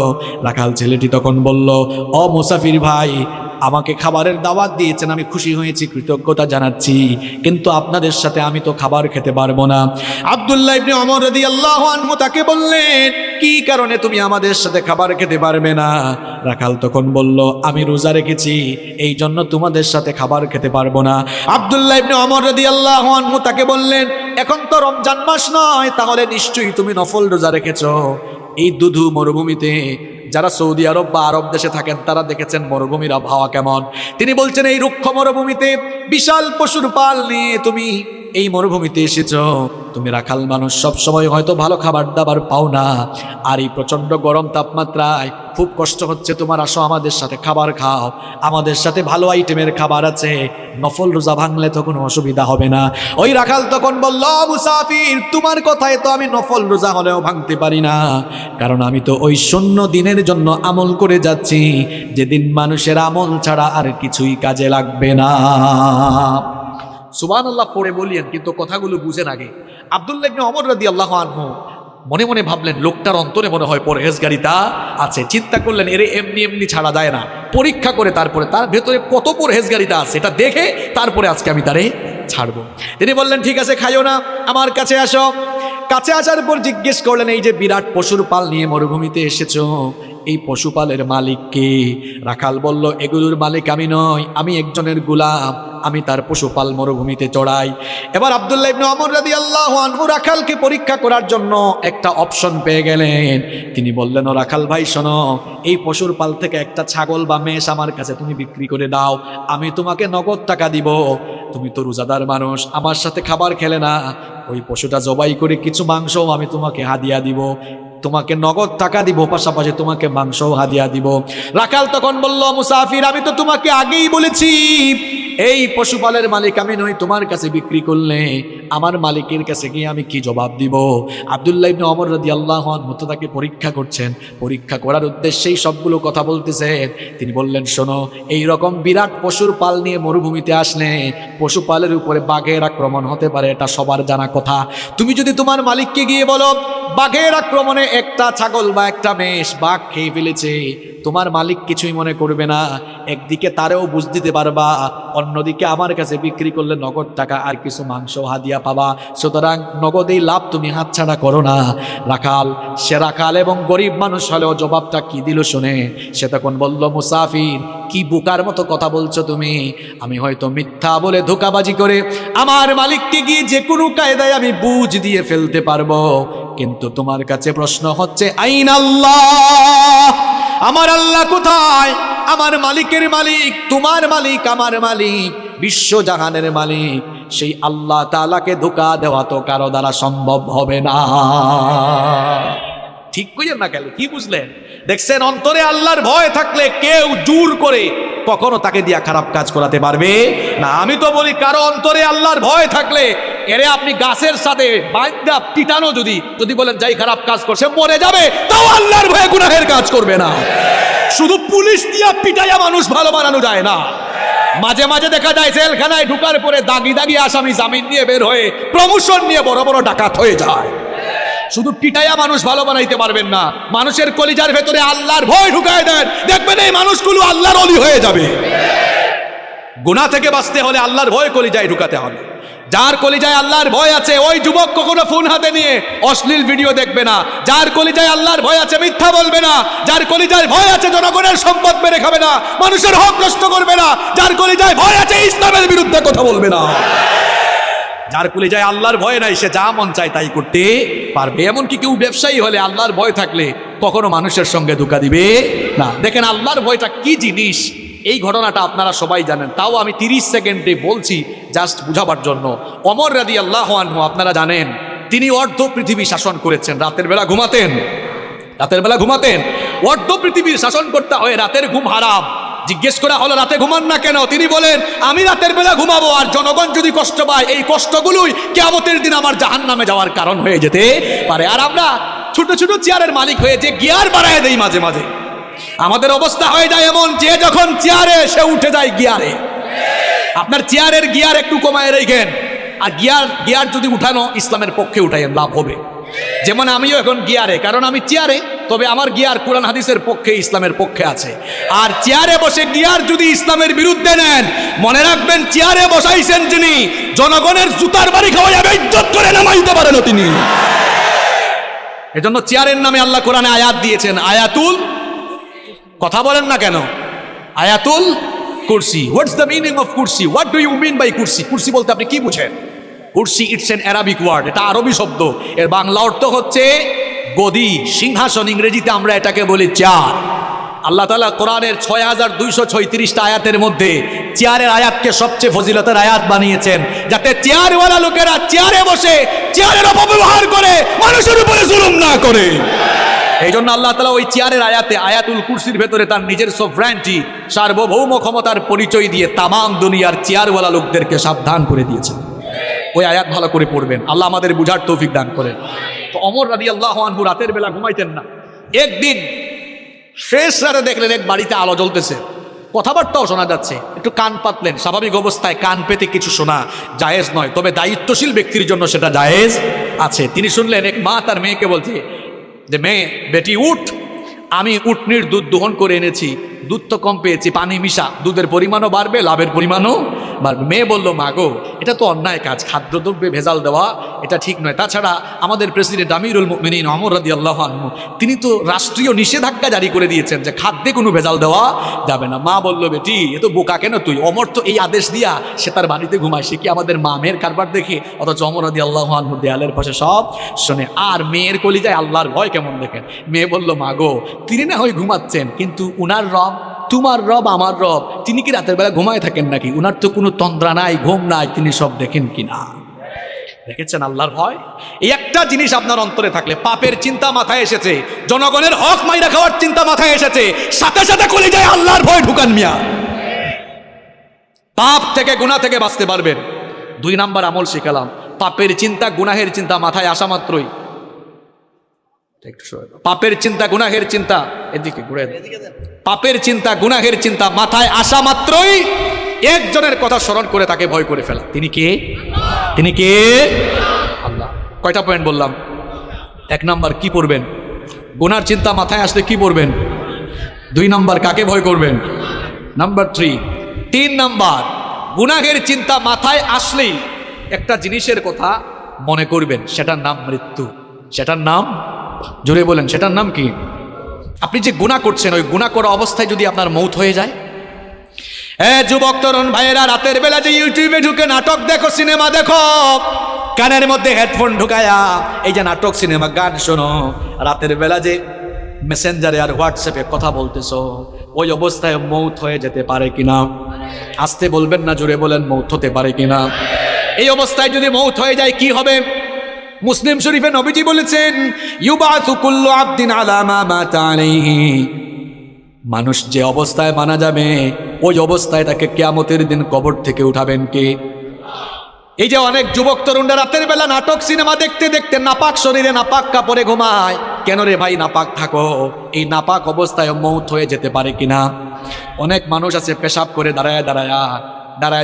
রাখাল ছেলেটি তখন বলল, ও মুসাফির ভাই, আমাকে খাবারের দাওয়াত দিয়েছেন, আমি খুশি হয়েছি, কৃতজ্ঞতা জানাচ্ছি, কিন্তু আপনাদের সাথে আমি তো খাবার খেতে পারবো না। আব্দুল্লাহ ইবনে ওমর রাদিয়াল্লাহু আনহু তাকে বললেন, কি কারণে তুমি আমাদের সাথে খাবার খেতে পারবে না? রাখাল তখন বলল, আমি রোজা রেখেছি, এই জন্য তোমাদের সাথে খাবার খেতে পারবো না। আব্দুল্লাহ ইবনে ওমর রাদিয়াল্লাহু আনহু তাকে বললেন, এখন তো রমজান মাস নয়, তাহলে নিশ্চয়ই তুমি নফল রোজা রেখেছো। এই দুধু মরুভূমিতে যারা সৌদি আরব বা আরব দেশে থাকেন তারা দেখেছেন মরুভূমির আবহাওয়া কেমন। তিনি বলছেন, এই রুক্ষ মরুভূমিতে বিশাল পশুর পাল নিয়ে তুমি এই মরুভূমিতে এসেছো, তুমি রাখাল মানুষ, সবসময় হয়তো ভালো খাবার দাবার পাও না, আর এই প্রচণ্ড গরম তাপমাত্রায় খুব কষ্ট হচ্ছে তোমার, আসো আমাদের সাথে খাবার খাও, আমাদের সাথে ভালো আইটেমের খাবার আছে, নফল রোজা ভাঙলে তো কোনো অসুবিধা হবে না। ওই রাখাল তখন বলল, মুসাফির, তোমার কথায় তো আমি নফল রোজা হলেও ভাঙতে পারি না, কারণ আমি তো ওই শূন্য দিনের জন্য আমল করে যাচ্ছি, যেদিন মানুষের আমল ছাড়া আর কিছুই কাজে লাগবে না। সুবহানাল্লাহ পড়ে বলিয়েন, কিন্তু কথাগুলো বুঝেন আগে। আব্দুল্লাহ ইবনে ওমর রাদিয়াল্লাহু আনহু মনে মনে ভাবলেন, লোকটার অন্তরে মনে হয় পরহেজগারিতা আছে। চিন্তা করলেন, এরে এমনি এমনি ছাড়া যায় না, পরীক্ষা করে তারপরে তার ভেতরে কত পরহেজগারিতা আছে এটা দেখে তারপরে আজকে আমি তারে ছাড়বো। তিনি বললেন, ঠিক আছে, খাইও না, আমার কাছে আসো। কাছে আসার পর জিজ্ঞেস করলেন, এই যে বিরাট পশুর পাল নিয়ে মরুভূমিতে এসেছো, এই পশুপালের মালিক কে? রাখাল বলল, এগুলোর মালিক আমি নই, আমি একজনের গোলাম, আমি তার পশুপাল মরুভূমিতে চড়াই। এবার আব্দুল্লাহ ইবনে ওমর রাদিয়াল্লাহু আনহু রাখালকে পরীক্ষা করার জন্য একটা অপশন পেয়ে গেলেন। তিনি বললেন, ও রাখাল ভাই শোনো, এই পশুর পাল থেকে একটা ছাগল বা মেষ আমার কাছে তুমি বিক্রি করে দাও, আমি তোমাকে নগদ টাকা দিব। তুমি তো রোজাদার মানুষ, আমার সাথে খাবার খেলে না, ওই পশুটা জবাই করে কিছু মাংসও আমি তোমাকে হাদিয়া দিব, তোমাকে নগদ টাকা দিব, পাশাপাশি তোমাকে মাংসও হাদিয়া দিব। রাখাল তখন বলল, মুসাফির, আমি তো তোমাকে আগেই বলেছি এই পশুপালের মালিক আমি নই, তোমার কাছে বিক্রি করলে আমার মালিকের কাছে গিয়ে আমি কি জবাব দিব? আব্দুল্লাহ ইবনে ওমর রাদিয়াল্লাহু আনহু তাকে পরীক্ষা করছেন, পরীক্ষা করার উদ্দেশ্যেই সবগুলো কথা বলতেছেন। তিনি বললেন, শোনো, এই রকম বিরাট পশুর পাল নিয়ে মরুভূমিতে আসলে পশুপালের উপরে বাঘের আক্রমণ হতে পারে, এটা সবার জানা কথা। তুমি যদি তোমার মালিককে গিয়ে বলো বাঘের আক্রমণে একটা ছাগল বা একটা মেষ বাঘ খেয়ে ফেলেছে, তোমার মালিক কিছুই মনে করবে না, একদিকে তারেও বুঝ দিতে পারবা, অন্যদিকে আমার কাছে বিক্রি করলে নগদ টাকা আর কিছু মাংস হাদিয়া পাবা, সুতরাং নগদেই লাভ তুমি হাতছাড়া করো না। রাখাল, সে রাখাল এবং গরিব মানুষ হলেও জবাবটা কি দিল শুনে, সে তখন বলল, মুসাফির, কি বোকার মতো কথা বলছো তুমি, আমি হয়তো মিথ্যা বলে ধোঁকাবাজি করে আমার মালিককে গিয়ে যে কোনো কায়দায় আমি বুঝ দিয়ে ফেলতে পারবো, কিন্তু তোমার কাছে প্রশ্ন হচ্ছে, আইন আল্লাহ, আমার আল্লাহ কোথায়? আমার মালিকের মালিক, তোমার মালিক, আমার মালিক, বিশ্বজাহানের মালিক, সেই আল্লাহ তাআলাকে ধোঁকা দেওয়া তো কারো দ্বারা সম্ভব হবে না। ঠিক কইেন না গেলে কি বুঝলেন? দেখছেন, অন্তরে আল্লাহর ভয় থাকলে কেউ জোর করে কখনো তাকে দিয়া খারাপ কাজ করাতে পারবে না। আমি তো বলি, কারো অন্তরে আল্লাহর ভয় থাকলে এরে আপনি গাছের সাথে বাঁধা পিটানো, যদি বলেন যাই খারাপ কাজ করছে মরে যাবে, তাও আল্লাহর ভয়ে গুনাহের কাজ করবে না। শুধু পুলিশ দিয়া পিটাইয়া মানুষ ভালো বানানো যায় না। মাঝে মাঝে দেখা যায় জেলখানায় ঢুকার পরে দাগি দাগি আসামি জামিন নিয়ে বের হয়ে প্রমোশন নিয়ে বড় বড় ডাকাত হয়ে যায়। শুধু পিটাইয়া মানুষ ভালো বানাইতে পারবেন না, মানুষের কলিজার ভেতরে আল্লাহর ভয় ঢুকায় দেন, দেখবেন এই মানুষগুলো আল্লাহর ওলি হয়ে যাবে। গুনাহ থেকে বাঁচতে হলে আল্লাহর ভয় কলিজায় ঢুকাতে হবে। যার কলিজায় আল্লাহর ভয় আছে ওই যুবক কখনো ফোন হাতে নিয়ে অশ্লীল ভিডিও দেখবে না। যার কলিজায় আল্লাহর ভয় আছে মিথ্যা বলবে না। যার কলিজায় ভয় আছে জনগণের সম্পদ মেরে খাবে না, মানুষের হক নষ্ট করবে না। যার কলিজায় ভয় আছে ইসলামের বিরুদ্ধে কথা বলবে না। যার কলিজায় আল্লাহর ভয় নাই সে যা মন চায় তাই করতে পারবে। এমনকি কেউ ব্যবসায়ী হলে আল্লাহর ভয় থাকলে কখনো মানুষের সঙ্গে ধোঁকা দিবে না। দেখেন আল্লাহর ভয়টা কি জিনিস, এই ঘটনাটা আপনারা সবাই জানেন, তাও আমি 30 সেকেন্ডে বলছি জাস্ট বুঝাবার জন্য। ওমর রাদিয়াল্লাহু আনহু আপনারা জানেন তিনি অর্ধ পৃথিবী শাসন করেছেন। রাতের বেলা ঘুমাতেন, অর্ধ পৃথিবীর শাসন করতে হয়, রাতের ঘুম হারাম। জিজ্ঞেস করা হলো রাতে ঘুমান না কেন? তিনি বলেন আমি রাতের বেলা ঘুমাবো, আর জনগণ যদি কষ্ট পায় এই কষ্টগুলোই কিয়ামতের দিন আমার জাহান্নামে যাওয়ার কারণ হয়ে যেতে পারে। আর আমরা ছোট ছোট চেয়ারের মালিক হয়ে যে গিয়ার বাড়ায় দেই মাঝে মাঝে, আমাদের অবস্থা হয়ে যায় এমন যে যখন চেয়ারে সে উঠে যায় গিয়ারে। আপনার চেয়ারের গিয়ার একটু কমায় রেখেন, আর গিয়ার যদি উঠানো ইসলামের পক্ষে উঠাইয়েন, লাভ হবে। যেমন আমিও এখন গিয়ারে, কারণ আমি চেয়ারে, তবে আমার গিয়ার কোরআন হাদিসের পক্ষে, ইসলামের পক্ষে আছে। আর চেয়ারে বসে গিয়ার যদি ইসলামের বিরুদ্ধে নেন, মনে রাখবেন চেয়ারে বসাইছেন যিনি, জনগণের জুতার বাড়ি খাওয়াই ইজ্জত করে নামাইতে পারেন তিনি। এজন্য চেয়ারের নামে আল্লাহ কোরআনে আয়াত দিয়েছেন, আয়াতুল, কথা বলেন না কেন, আয়াতুল কুরসি। হোয়াটস দ্য মিনিং অফ কুরসি? What do you mean by কুরসি? কুরসি বলতে আপনি কি বুঝেন? কুরসি ইটস এন অ্যারাবিক ওয়ার্ড, এটা আরবি শব্দ। এর বাংলা অর্থ হচ্ছে গদি, সিংহাসন। ইংরেজিতে আমরা এটাকে বলি চেয়ার। আল্লাহ তাআলা কোরআনের ৬,২৩৬টা আয়াতের মধ্যে চেয়ারের আয়াতকে সবচেয়ে ফজিলতের আয়াত বানিয়েছেন, যাতে চেয়ারওয়ালা লোকেরা চেয়ারে বসে চেয়ারের অপব্যবহার করে মানুষের উপরে জুলুম না করে। এই জন্য আল্লাহ তাআলা ওই চেয়ারের আয়াতে, আয়াতুল কুরসির ভেতরে তার নিজের সফরানটি, সার্বভৌম ক্ষমতার পরিচয় দিয়ে তামাম দুনিয়ার চেয়ারওয়ালা লোকদেরকে সাবধান করে দিয়েছেন। ওই আয়াত ভালো করে পড়বেন, আল্লাহ আমাদের বুঝার তৌফিক দান করেন। তো ওমর রাদিয়াল্লাহু আনহু রাতের বেলা ঘুমাইতেন না। একদিন শেষ রাতে দেখলেন এক বাড়িতে আলো জ্বলতেছে, কথাবার্তাও শোনা যাচ্ছে। একটু কান পাতলেন। স্বাভাবিক অবস্থায় কান পেতে কিছু শোনা জায়েজ নয়, তবে দায়িত্বশীল ব্যক্তির জন্য সেটা জায়েজ আছে। তিনি শুনলেন এক মা তার মেয়েকে বলছে যে, মেয়ে, বেটি উঠ, আমি উটনির দুধ দোহন করে এনেছি, দুধ তো কম পেয়েছি, পানি মিশা, দুধের পরিমাণও বাড়বে, লাভের পরিমাণও বাড়বে। মেয়ে বলল, মা গো, এটা তো অন্যায় কাজ, খাদ্যদ্রব্যে ভেজাল দেওয়া এটা ঠিক নয়। তাছাড়া আমাদের প্রেসিডেন্ট আমিরুল মুমিনিন ওমর রাদিয়াল্লাহু আনহু তিনি তো রাষ্ট্রীয় নিষেধাজ্ঞা জারি করে দিয়েছেন যে খাদ্যে কোনো ভেজাল দেওয়া যাবে না। মা বলল, বেটি, এ তো বোকা কেন তুই? ওমর তো এই আদেশ দিয়া সে তার বাড়িতে ঘুমায়, সে কি আমাদের মা মেয়ের কারবার দেখে? অথচ ওমর রাদিয়াল্লাহু আনহু দেয়ালের পাশে সব শোনে। আর মেয়ের কলিজায় আল্লাহর ভয় কেমন দেখেন। মেয়ে বলল, মা গো, তিনি না হয় ঘুমাচ্ছেন, কিন্তু উনার রব, তোমার রব, আমার রব, তিনি কি রাতের বেলা ঘুমায় থাকেন নাকি? উনার তো কোনো তন্দ্রা নাই, ঘুম নাই, তিনি সব দেখেন কিনা? দেখেছেন আল্লাহর ভয়? এই একটা জিনিস আপনার অন্তরে থাকলে, পাপের চিন্তা মাথায় এসেছে, জনগণের হক মাইরা খাওয়ার চিন্তা মাথায় এসেছে, সাথে সাথে কলিজায় আল্লাহর ভয় ঢুকান মিয়া। পাপ থেকে, গুনাহ থেকে বাঁচতে পারবেন। 2 নাম্বার আমল শিখালাম, পাপের চিন্তা, গুনাহের চিন্তা মাথায় আসা মাত্রই, পাপের চিন্তা, গুনাহের চিন্তা, এদিকে ঘুরে, পাপের চিন্তা, গুনাহের চিন্তা মাথায় আসা মাত্রই একজনের কথা স্মরণ করে তাকে ভয় করে ফেলা। তিনি কে? তিনি কে? আল্লাহ। কয়টা পয়েন্ট বললাম? 1 নাম্বার, কি পড়বেন? গুনার চিন্তা মাথায় আসলে কি পড়বেন? 2 নাম্বার, কাকে ভয় করবেন? নাম্বার 3 নাম্বার, গুনাহের চিন্তা মাথায় আসলেই একটা জিনিসের কথা মনে করবেন, সেটার নাম মৃত্যু। সেটার নাম, জোরে বলেন, সেটার নাম কি? আপনি যে গুনাহ করছেন, ওই গুনাহ করা অবস্থায় যদি আপনার মৌত হয়ে যায়। যুবক তরুণ ভাইয়েরা, রাতের বেলা যে ইউটিউবে ঢুকে নাটক দেখো, সিনেমা দেখো, কানের মধ্যে হেডফোন ঢুকায়া এই যে নাটক, সিনেমা, গান শোনো, রাতের বেলা যে মেসেঞ্জারে আর হোয়াটসঅ্যাপে কথা বলতেছো, ওই অবস্থায় মৌত হয়ে যেতে পারে কিনা? আসতে বলবেন না, জোরে বলেন, মৌত হতে পারে কিনা? এই অবস্থায় যদি মৌত হয়ে যায় কি হবে? মুসলিম শরীফে নবীজি বলেছেন, ইউবাসু কুল্লু আবদিন আলা মা মাতা আলাইহি, মানুষ যে অবস্থায় মারা যাবে ওই অবস্থায় তাকে কিয়ামতের দিন কবর থেকে উঠাবেন কে? এই যে অনেক যুবক তরুণরা রাতের বেলা নাটক, সিনেমা দেখতে দেখতে নাপাক শরীরে, নাপাক কাপড়ে ঘুমায়। কেন রে ভাই নাপাক থাকো? এই নাপাক অবস্থায় মৌত হয়ে যেতে পারে কিনা? অনেক মানুষ আছে পেশাব করে দাঁড়ায়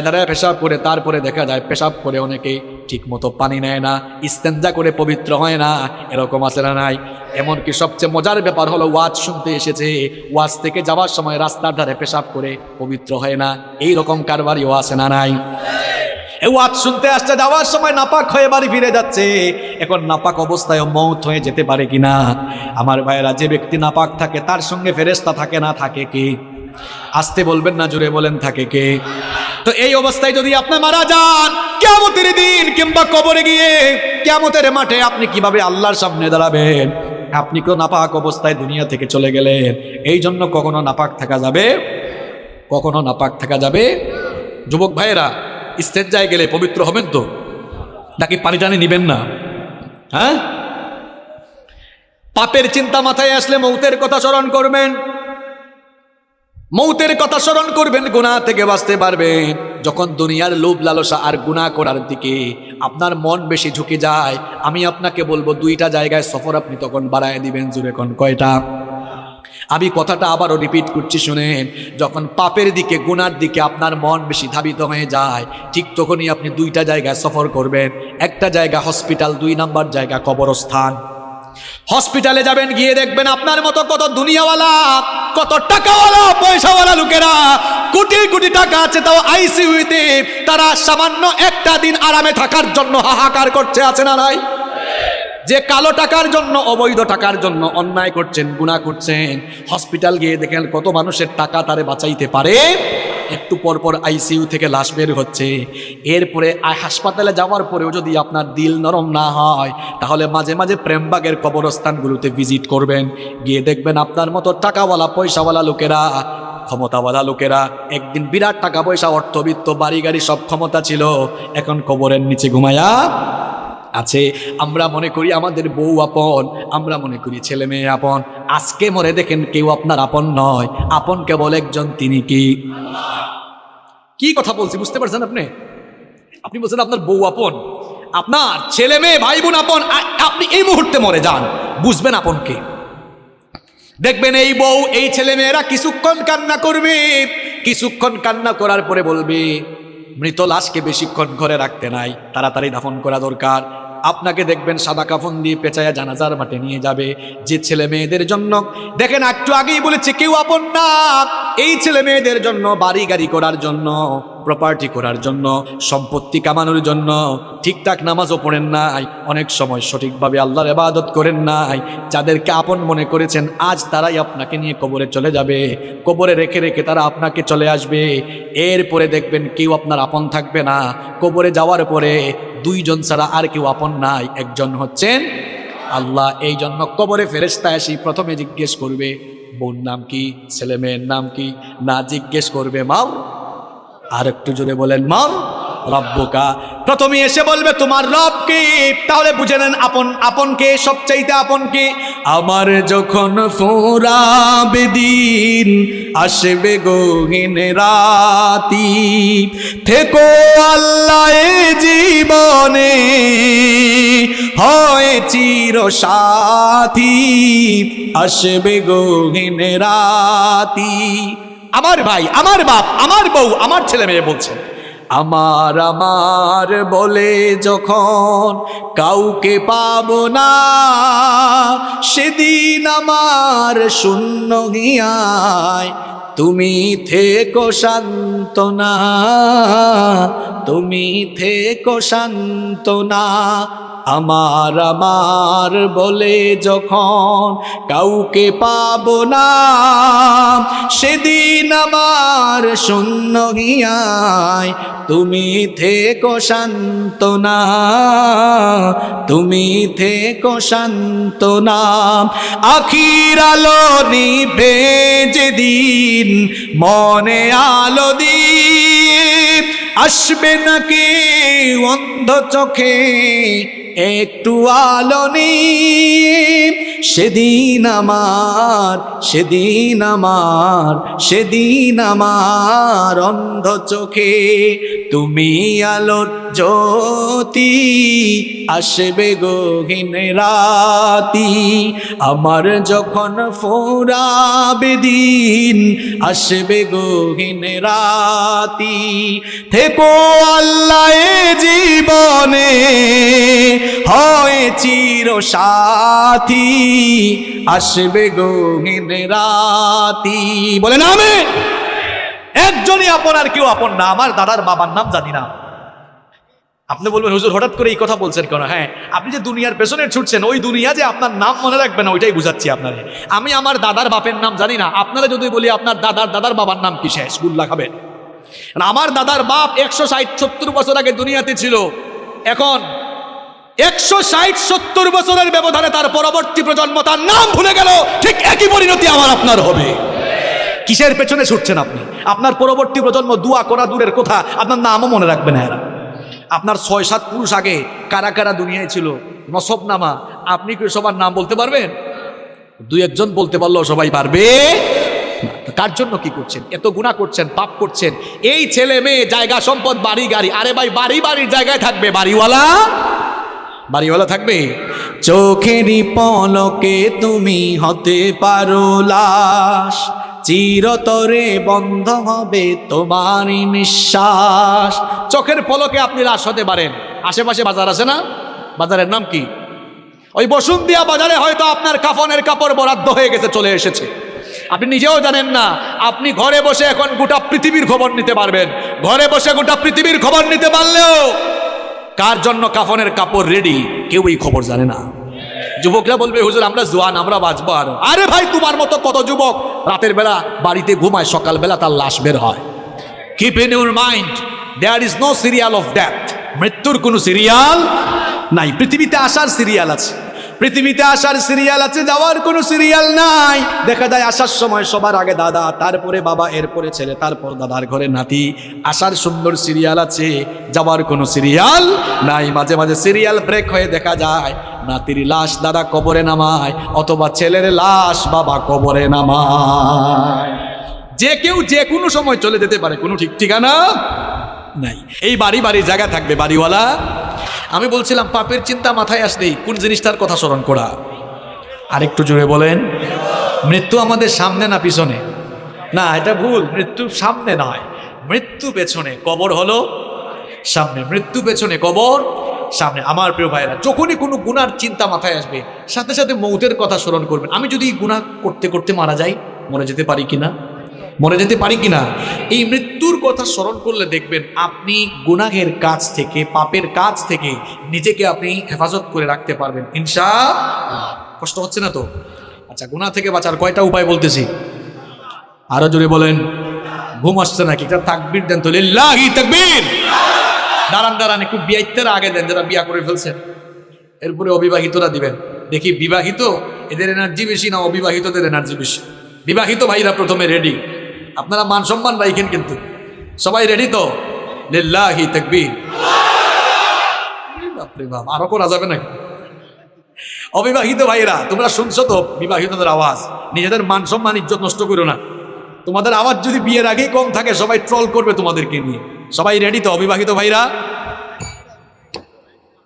দাঁড়ায় পেশাব করে, তারপরে দেখা যায় পেশাব করে অনেকে ঠিক মতো পানি নেয় না, ইস্তেঞ্জা করে পবিত্র হয় না। এরকম আছে না নাই? এমনকি সবচেয়ে মজার ব্যাপার হলো, ওয়াজ শুনতে এসেছে, ওয়াজ থেকে যাওয়ার সময় রাস্তার ধারে পেশাব করে পবিত্র হয় না। এই রকম কারবারিও আছে না নাই? ওয়াজ শুনতে আসছে, যাওয়ার সময় নাপাক হয়ে বাড়ি ফিরে যাচ্ছে। এখন নাপাক অবস্থায় মৌত হয়ে যেতে পারে কিনা? আমার ভাইয়েরা, যে ব্যক্তি নাপাক থাকে তার সঙ্গে ফেরেশতা থাকে না, থাকে কে? আসতে বলবেন না, জোরে বলেন, থাকে কে? তো এই অবস্থায় যদি আপনি মারা যান, কিয়ামতের দিন কিংবা কবরে গিয়ে কিয়ামতের মাঠে আপনি কিভাবে আল্লাহর সামনে দাঁড়াবেন? আপনি তো নাপাক অবস্থায় দুনিয়া থেকে চলে গেলেন। এই জন্য কখনো নাপাক থাকা যাবে, কখনো নাপাক থাকা যাবে। যুবক ভাইয়েরা, ইস্তেঞ্জায় গেলে পবিত্র হবেন তো, নাকি পানি টানি নিবেন না? হ্যাঁ, পাপের চিন্তা মাথায় আসলে মৌতের কথা স্মরণ করবেন। মৌতের কথা স্মরণ করবেন, গুনাহ থেকে বাঁচতে পারবেন। যখন দুনিয়ার লোভ লালসা আর গুনাহ করার দিকে আপনার মন বেশি ঝুঁকে যায়, আমি আপনাকে বলবো দুইটা জায়গায় সফর আপনি তখন বাড়ায় দিবেন। জুড়ে কোন কয়টা? আমি কথাটা আবারও রিপিট করছি, শুনেন। যখন পাপের দিকে গুনার দিকে আপনার মন বেশি ধাবিত হয়ে যায়, ঠিক তখনই আপনি দুইটা জায়গায় সফর করবেন। একটা জায়গা হসপিটাল, 2 নাম্বার জায়গা কবরস্থান। হসপিটালে যাবেন, গিয়ে দেখবেন আপনার মতো কত দুনিয়াওয়ালা, কত টাকাওয়ালা, পয়সাওয়ালা লোকেরা, কোটি কোটি টাকা আছে, তাও আইসিইউতে তারা সামান্য একটা দিন আরামে থাকার জন্য হাহাকার করছে, আছে না নাই? যে কালো টাকার জন্য, অবৈধ টাকার জন্য অন্যায় করছেন, গুনাহ করছেন, হসপিটাল গিয়ে দেখেন কত মানুষের টাকা তারে বাঁচাইতে পারে। একটু পর পর আইসিইউ থেকে লাশ বের হচ্ছে। এরপরে হাসপাতালে যাওয়ার পরেও যদি আপনার দিল নরম না হয়, তাহলে মাঝে মাঝে প্রেমবাগের কবরস্থানগুলোতে ভিজিট করবেন। গিয়ে দেখবেন আপনার মতো টাকাওয়ালা, পয়সাওয়ালা লোকেরা, ক্ষমতাওয়ালা লোকেরা, একদিন বিরাট টাকা পয়সা, অর্থবিত্ত, বাড়ি গাড়ি সব ক্ষমতা ছিল, এখন কবরের নিচে ঘুমায়া আছে। আমরা মনে করি আমাদের বউ আপন, আমরা মনে করি ছেলে মেয়ে আপন। আজকে মরে দেখেন কেউ আপনার আপন নয়, আপন কেবল একজন, তিনি কি কথা বলছি বুঝতে পারছেন আপনি? আপনি বলছেন আপনার বউ আপন, আপনার ছেলে মেয়ে ভাই বোন আপন। আপনি এই মুহূর্তে মরে যান, বুঝবেন আপন কে। দেখবেন এই বউ, এই ছেলে মেয়েরা কিছুক্ষণ কান্না করবে, কিছুক্ষণ কান্না করার পরে বলবে মৃত লাশকে বেশিক্ষণ ঘরে রাখতে নাই, তাড়াতাড়ি দাফন করা দরকার। আপনাকে দেখবেন সাদা কাফন দিয়ে পেঁচায়া জানাজার মাঠে নিয়ে যাবে। যে ছেলে মেয়েদের জন্য, দেখেন একটু আগেই বলেছে কেউ আপন না, এই ছেলে মেয়েদের জন্য, বাড়ি গাড়ি করার জন্য, প্রপার্টি করার জন্য, সম্পত্তি কামানোর জন্য ঠিকঠাক নামাজও পড়েন নাই, অনেক সময় সঠিকভাবে আল্লাহর ইবাদত করেন নাই, যাদেরকে আপন মনে করেছেন আজ তারাই আপনাকে নিয়ে কবরে চলে যাবে, কবরে রেখে রেখে তারা আপনাকে চলে আসবে। এরপরে দেখবেন কেউ আপনার আপন থাকবে না। কবরে যাওয়ার পরে 2 জন ছাড়া আর কেউ আপন নাই, একজন হচ্ছেন আল্লাহ। এই জন্য কবরে ফেরেশতা এসে প্রথমে জিজ্ঞেস করবে বোন নাম কি, ছেলে মেয়ের নাম কি, না জিজ্ঞেস করবে মাও। আর একটু জোরে বলেন মাও রব্বুকা। প্রথমে এসে বলবে তোমার রব কে, তাহলে বুঝে নেন আপন। আপন কে? সবচাইতে আপন কে? আমার যখন ফুরাবে দিন, আসবে গহীন রাতি, থেকো আল্লাহ এ জীবনে, হয় চির সাথী, আসবে গহীন রাতি। আমার ভাই, আমার বাপ, আমার বউ, আমার ছেলে মেয়ে বলছেন আমার আমার বলে যখন কাউকে পাবো না, সেদিন আমার শূন্য হিয়ায় তুমি থেকো সান্ত্বনা, তুমি থেকো সান্ত্বনা। আমার আমার বলে যখন কাউকে পাবো না, সেদিন আমার শূন্য হিয়ায় তুমি থেকো সান্ত্বনা, তুমি থেকো সান্ত্বনা। আখির আলো নিভে যেদিন মনে আলো দিয়ে, আসবে নাকি অন্ধ চোখে একটু আলো নিয়ে, সেদিন আমার, সেদিন আমার, সেদিন আমার অন্ধ চোখে তুমি আলোর জ্যোতি, আসবে গহীন রাতি। আমার যখন ফুরাবে দিন, আসবে গহীন রাতি, থেকো আল্লাহ এ জীবনে, হয় চির সাথী, আসবে গহীন রাতি। বলেন আমিন। একজনই আপন, আর কেউ আপন না। আমার দাদার বাবার নাম জানি না। আপনি বলবেন হুজুর হঠাৎ করে এই কথা বলছেন কেন? হ্যাঁ, আপনি যে দুনিয়ার পেছনে ছুটছেন, ওই দুনিয়া যে আপনার নাম মনে রাখবে না, ওইটাই বুঝাচ্ছি আপনারে। আমি আমার দাদার বাপের নাম জানি না। আপনারা যদি বলি আপনার দাদার দাদার বাবার নাম কি, শেষ গুল্লা খাবেন। আমার দাদার বাপ 160-70 বছর আগে দুনিয়াতে ছিল। এখন 160-70 বছরের ব্যবধানে তার পরবর্তী প্রজন্ম তার নাম ভুলে গেল। ঠিক একই পরিণতি আমার আপনার হবে। কিসের পেছনে ছুটছেন আপনি? আপনার পরবর্তী প্রজন্ম দোয়া করা দূরের কথা, আপনার নামও মনে রাখবে না এরা। আপনার 6-7 পুরুষ আগে কারা কারা দুনিয়ায় ছিল, নসবনামা, আপনি কি সবার নাম বলতে পারবেন? 2-1 জন বলতে পারলেও সবাই পারবে। কার জন্য কি করছেন? এত গুনাহ করছেন, পাপ করছেন, এই ছেলে মেয়ে, জায়গা সম্পদ, বাড়ি গাড়ি, আরে ভাই বাড়ি বাড়ির জায়গায় থাকবে, বাড়িওয়ালা থাকবে? চোখেরই পলকে তুমি হতে পারো লাশ, চিরতরে বন্ধ হবে তোমারই নিঃশ্বাস। চোখের পলকে আপনি লাশ হতে পারেন। আশেপাশে বাজার আছে না? বাজারের নাম কি? ওই বসুন্ধিয়া বাজারে হয়তো আপনার কাফনের কাপড় বরাদ্দ হয়ে গেছে, চলে এসেছে, আপনি নিজেও জানেন না। আপনি ঘরে বসে এখন গোটা পৃথিবীর খবর নিতে পারবেন। ঘরে বসে গোটা পৃথিবীর খবর নিতে পারলেও কার জন্য কাফনের কাপড় রেডি কেউই খবর জানে না। যুবকরা বলবে হুজুর আমরা জোয়ান, আমরা বাঁচবো আরো। আরে ভাই তোমার মতো কত যুবক রাতের বেলা বাড়িতে ঘুমায়, সকালবেলা তার লাশ বের হয়। Keep in your mind there is no serial of death. মৃত্যুর কোনো সিরিয়াল নাই। পৃথিবীতে আসার সিরিয়াল আছে, পৃথিবীতে আসার সিরিয়াল আছে, যাওয়ার কোনো সিরিয়াল নাই। দেখা যায় আসার সময় সবার আগে দাদা, তারপরে বাবা, এরপরে ছেলে, তারপর দাদার ঘরে নাতি। আসার সুন্দর সিরিয়াল আছে, যাওয়ার কোনো সিরিয়াল নাই। মাঝে মাঝে সিরিয়াল ব্রেক হয়ে দেখা যায় নাতির লাশ দাদা কবরে নামায়, অথবা ছেলের লাশ বাবা কবরে নামায়। যে কেউ যে কোনো সময় চলে যেতে পারে, কোনো ঠিক ঠিকানা নাই। এই বাড়ি বাড়ির জায়গা থাকবে, বাড়িওয়ালা। আমি বলছিলাম পাপের চিন্তা মাথায় আসলেই কোন জিনিসটার কথা স্মরণ করা? আরেকটু জোরে বলেন। মৃত্যু আমাদের সামনে না পিছনে? না, এটা ভুল। মৃত্যু সামনে নয়, মৃত্যু পেছনে। কবর হলো সামনে, মৃত্যু পেছনে, কবর সামনে। আমার প্রিয় ভাইরা, যখনই কোনো গুনার চিন্তা মাথায় আসবে সাথে সাথে মৌতের কথা স্মরণ করবেন। আমি যদি গুনাহ করতে করতে মারা যাই, মরে যেতে পারি কিনা? এই মৃত্যুর কথা স্মরণ করলে দেখবেন আপনি গুনাহের কাজ থেকে, পাপের কাজ থেকে নিজেকে আপনি হেফাজত করে রাখতে পারবেন ইনশাআল্লাহ। কষ্ট হচ্ছে না তো? আচ্ছা, গুনাহ থেকে বাঁচার কয়টা উপায় বলতেছি, আরো জোরে বলেন। ঘুম আসছে নাকি? একটা তাকবীর দেন তো, লিল্লাহি তাকবীর। দাঁড়ান, একটু বিয়ের আগে দেন, যারা বিয়া করে ফেলছেন। এরপরে অবিবাহিতরা দিবেন। দেখি বিবাহিত এদের এনার্জি বেশি না অবিবাহিতদের এনার্জি বেশি? বিবাহিত ভাইরা প্রথমে রেডি। আপনারা মান সম্মান রাখেন, কিন্তু সবাই রেডি তো? লিল্লাহি তাকবীর। বাপরে বাপ, আরো করা যাবে নাকি? অবিবাহিত ভাইরা তোমরা শুনছো তো বিবাহিতদের আওয়াজ, নিজেদের মান সম্মান ইজ্জত নষ্ট করো না। তোমাদের আওয়াজ যদি বিয়ের আগেই কম থাকে সবাই ট্রল করবে তোমাদেরকে নিয়ে। সবাই রেডি তো অবিবাহিত ভাইরা?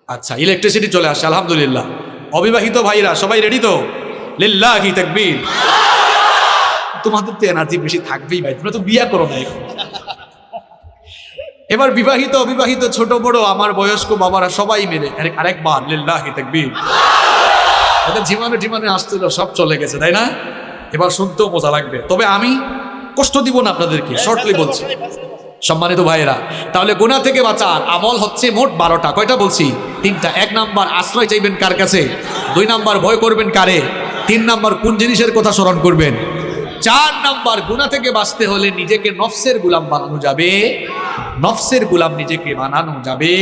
আচ্ছা, ইলেকট্রিসিটি চলে আসছে আলহামদুলিল্লাহ। অবিবাহিত ভাইরা সবাই রেডি তো? লিল্লাহি তাকবীর। তোমাদের তো এনার্জি বেশি থাকবেই ভাই, তোমরা তো বিয়া করো না এখন। এবার বিবাহিত অবিবাহিত ছোট বড় আমার বয়স্ক বাবারা সবাই মিলে আরেকবার লিল্লাহি তাকবীর। ওদের জীবনে আসছিল, সব চলে গেছে, তাই না? এবার শুনতেও মজা লাগবে, তবে আমি কষ্ট দিব না আপনাদেরকে, শর্টলি বলছি। সম্মানিত ভাইয়েরা, তাহলে গুনাহ থেকে বাঁচার আমল হচ্ছে মোট 12টা। কয়টা বলছি? 3টা। 1 নাম্বার আশ্রয় চাইবেন কার কাছে? 2 নাম্বার ভয় করবেন কারে? 3 নাম্বার কোন জিনিসের কথা স্মরণ করবেন? 4 নাম্বার গুনাহ থেকে বাঁচতে হলে নিজেকে নফসের গোলাম বানানো যাবে। নফসের গোলাম নিজেকে বানানো যাবে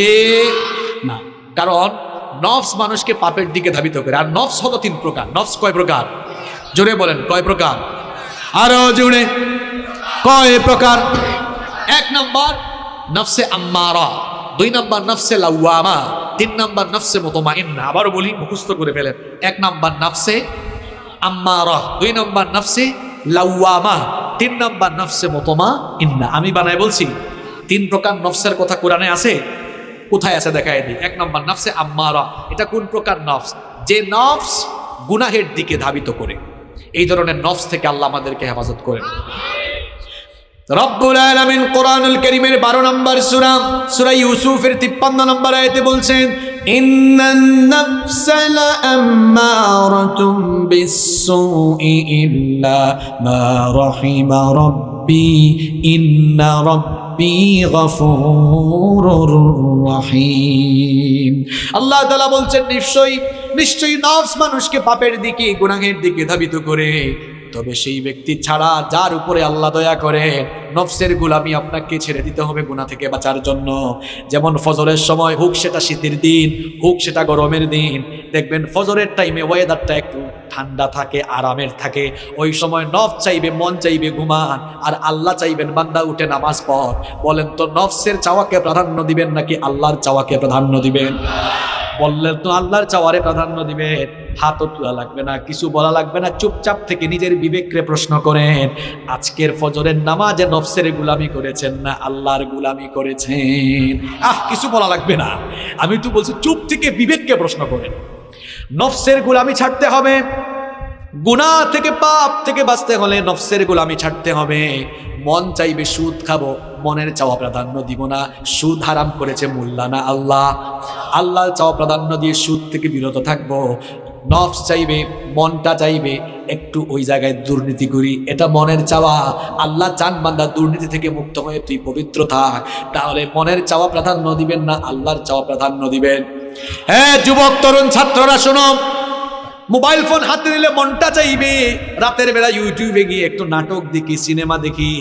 না, কারণ নফস মানুষকে পাপের দিকে ধাবিত করে। আর নফস হলো 3 প্রকার। নফস কয় প্রকার? জোরে বলেন, কয় প্রকার? আরো জোরে, কয় প্রকার? 1 নাম্বার নফসে আম্মারা, 2 নাম্বার নফসে লাওয়ামা, 3 নাম্বার নফসে মুতমাইন্না। আবারও বলি, মুখস্থ করে ফেলেন। 1 নাম্বার নফসে আম্মারা, 2 নাম্বার নফসে লাওয়ামা, 3 নাম্বার নফসে মুতমাইন্না। আমি বানায় বলছি। 3 প্রকার নফসের কথা কোরআনে আছে। কোথায় আছে দেখায় দিই। 1 নাম্বার নফসে আম্মারা, এটা কোন প্রকার নফস? যে নফস গুনাহের দিকে ধাবিত করে। এই ধরনের নফস থেকে আল্লাহ আমাদেরকে হেফাজত করেন। রব্বুল আলামিন কোরআনুল কারীমের 12 নম্বর সূরা ইউসুফের 53 নম্বর আয়াতে বলছেন, ইন্নান নাফসা লাআম্মারাতুম বিস-সুই ইল্লা মা রাহিমা রাব্বি ইন্না রাব্বি গফুরুর রহিম। আল্লাহ তাআলা বলছেন, নিশ্চয়ই নফস মানুষকে পাপের দিকে, গুনাহের দিকে ধাবিত করে। তবে সেই ব্যক্তি ছাড়া যার উপরে আল্লাহ দয়া করেন, নফসের গোলামি আপনাকে ছেড়ে দিতে হবে গুনাহ থেকে বাঁচার জন্য। যেমন ফজরের সময়, হোক সেটা শীতের দিন, হোক সেটা গরমের দিন, দেখবেন ফজরের টাইমে ওয়েদারটা একটু ঠান্ডা থাকে, আরামের থাকে। ওই সময় নফস চাইবে, মন চাইবে ঘুমান, আর আল্লাহ চাইবেন বান্দা উঠে নামাজ পড়। বলেন তো নফসের চাওয়াকে প্রাধান্য দিবেন নাকি আল্লাহর চাওয়াকে প্রাধান্য দিবেন? বললে তো আল্লাহর চাওয়ারে প্রাধান্য দিবেন, হাতও তোলা লাগবে না, কিছু বলা লাগবে না, চুপচাপ থেকে নিজের বিবেককে প্রশ্ন করেন, আজকের ফজরের নামাজে নফসের গুলামি করেছেন না আল্লাহর গুলামি করেছেন? কিছু বলা লাগবে না, আমি তো বলছি চুপ থেকে বিবেককে প্রশ্ন করেন। নফসের গুলামি ছাড়তে হবে, গুনাহ থেকে পাপ থেকে বাঁচতে হলে নফসের গোলামি ছাড়তে হবে। মন চাইবে সুদ খাবো, মনের চাওয়া প্রাধান্য দিব না, সুদ হারাম করেছে মোল্লা না আল্লাহ, আল্লাহর চাওয়া প্রাধান্য দিয়ে সুদ থেকে বিরত থাকবো। নফস চাইবে, মনটা চাইবে একটু ওই জায়গায় দুর্নীতি করি, এটা মনের চাওয়া। আল্লাহ চান বান্দা দুর্নীতি থেকে মুক্ত হয়ে তুই পবিত্র থাক, তাহলে মনের চাওয়া প্রাধান্য দিবেন না আল্লাহর চাওয়া প্রাধান্য দিবেন। হ্যাঁ যুবক তরুণ ছাত্ররা শোনো, মোবাইল ফোন হাতে নিলে মনটা চাইবে রাতের বেলা ইউটিউবে গিয়ে একটু নাটক দেখি, সিনেমা দেখি।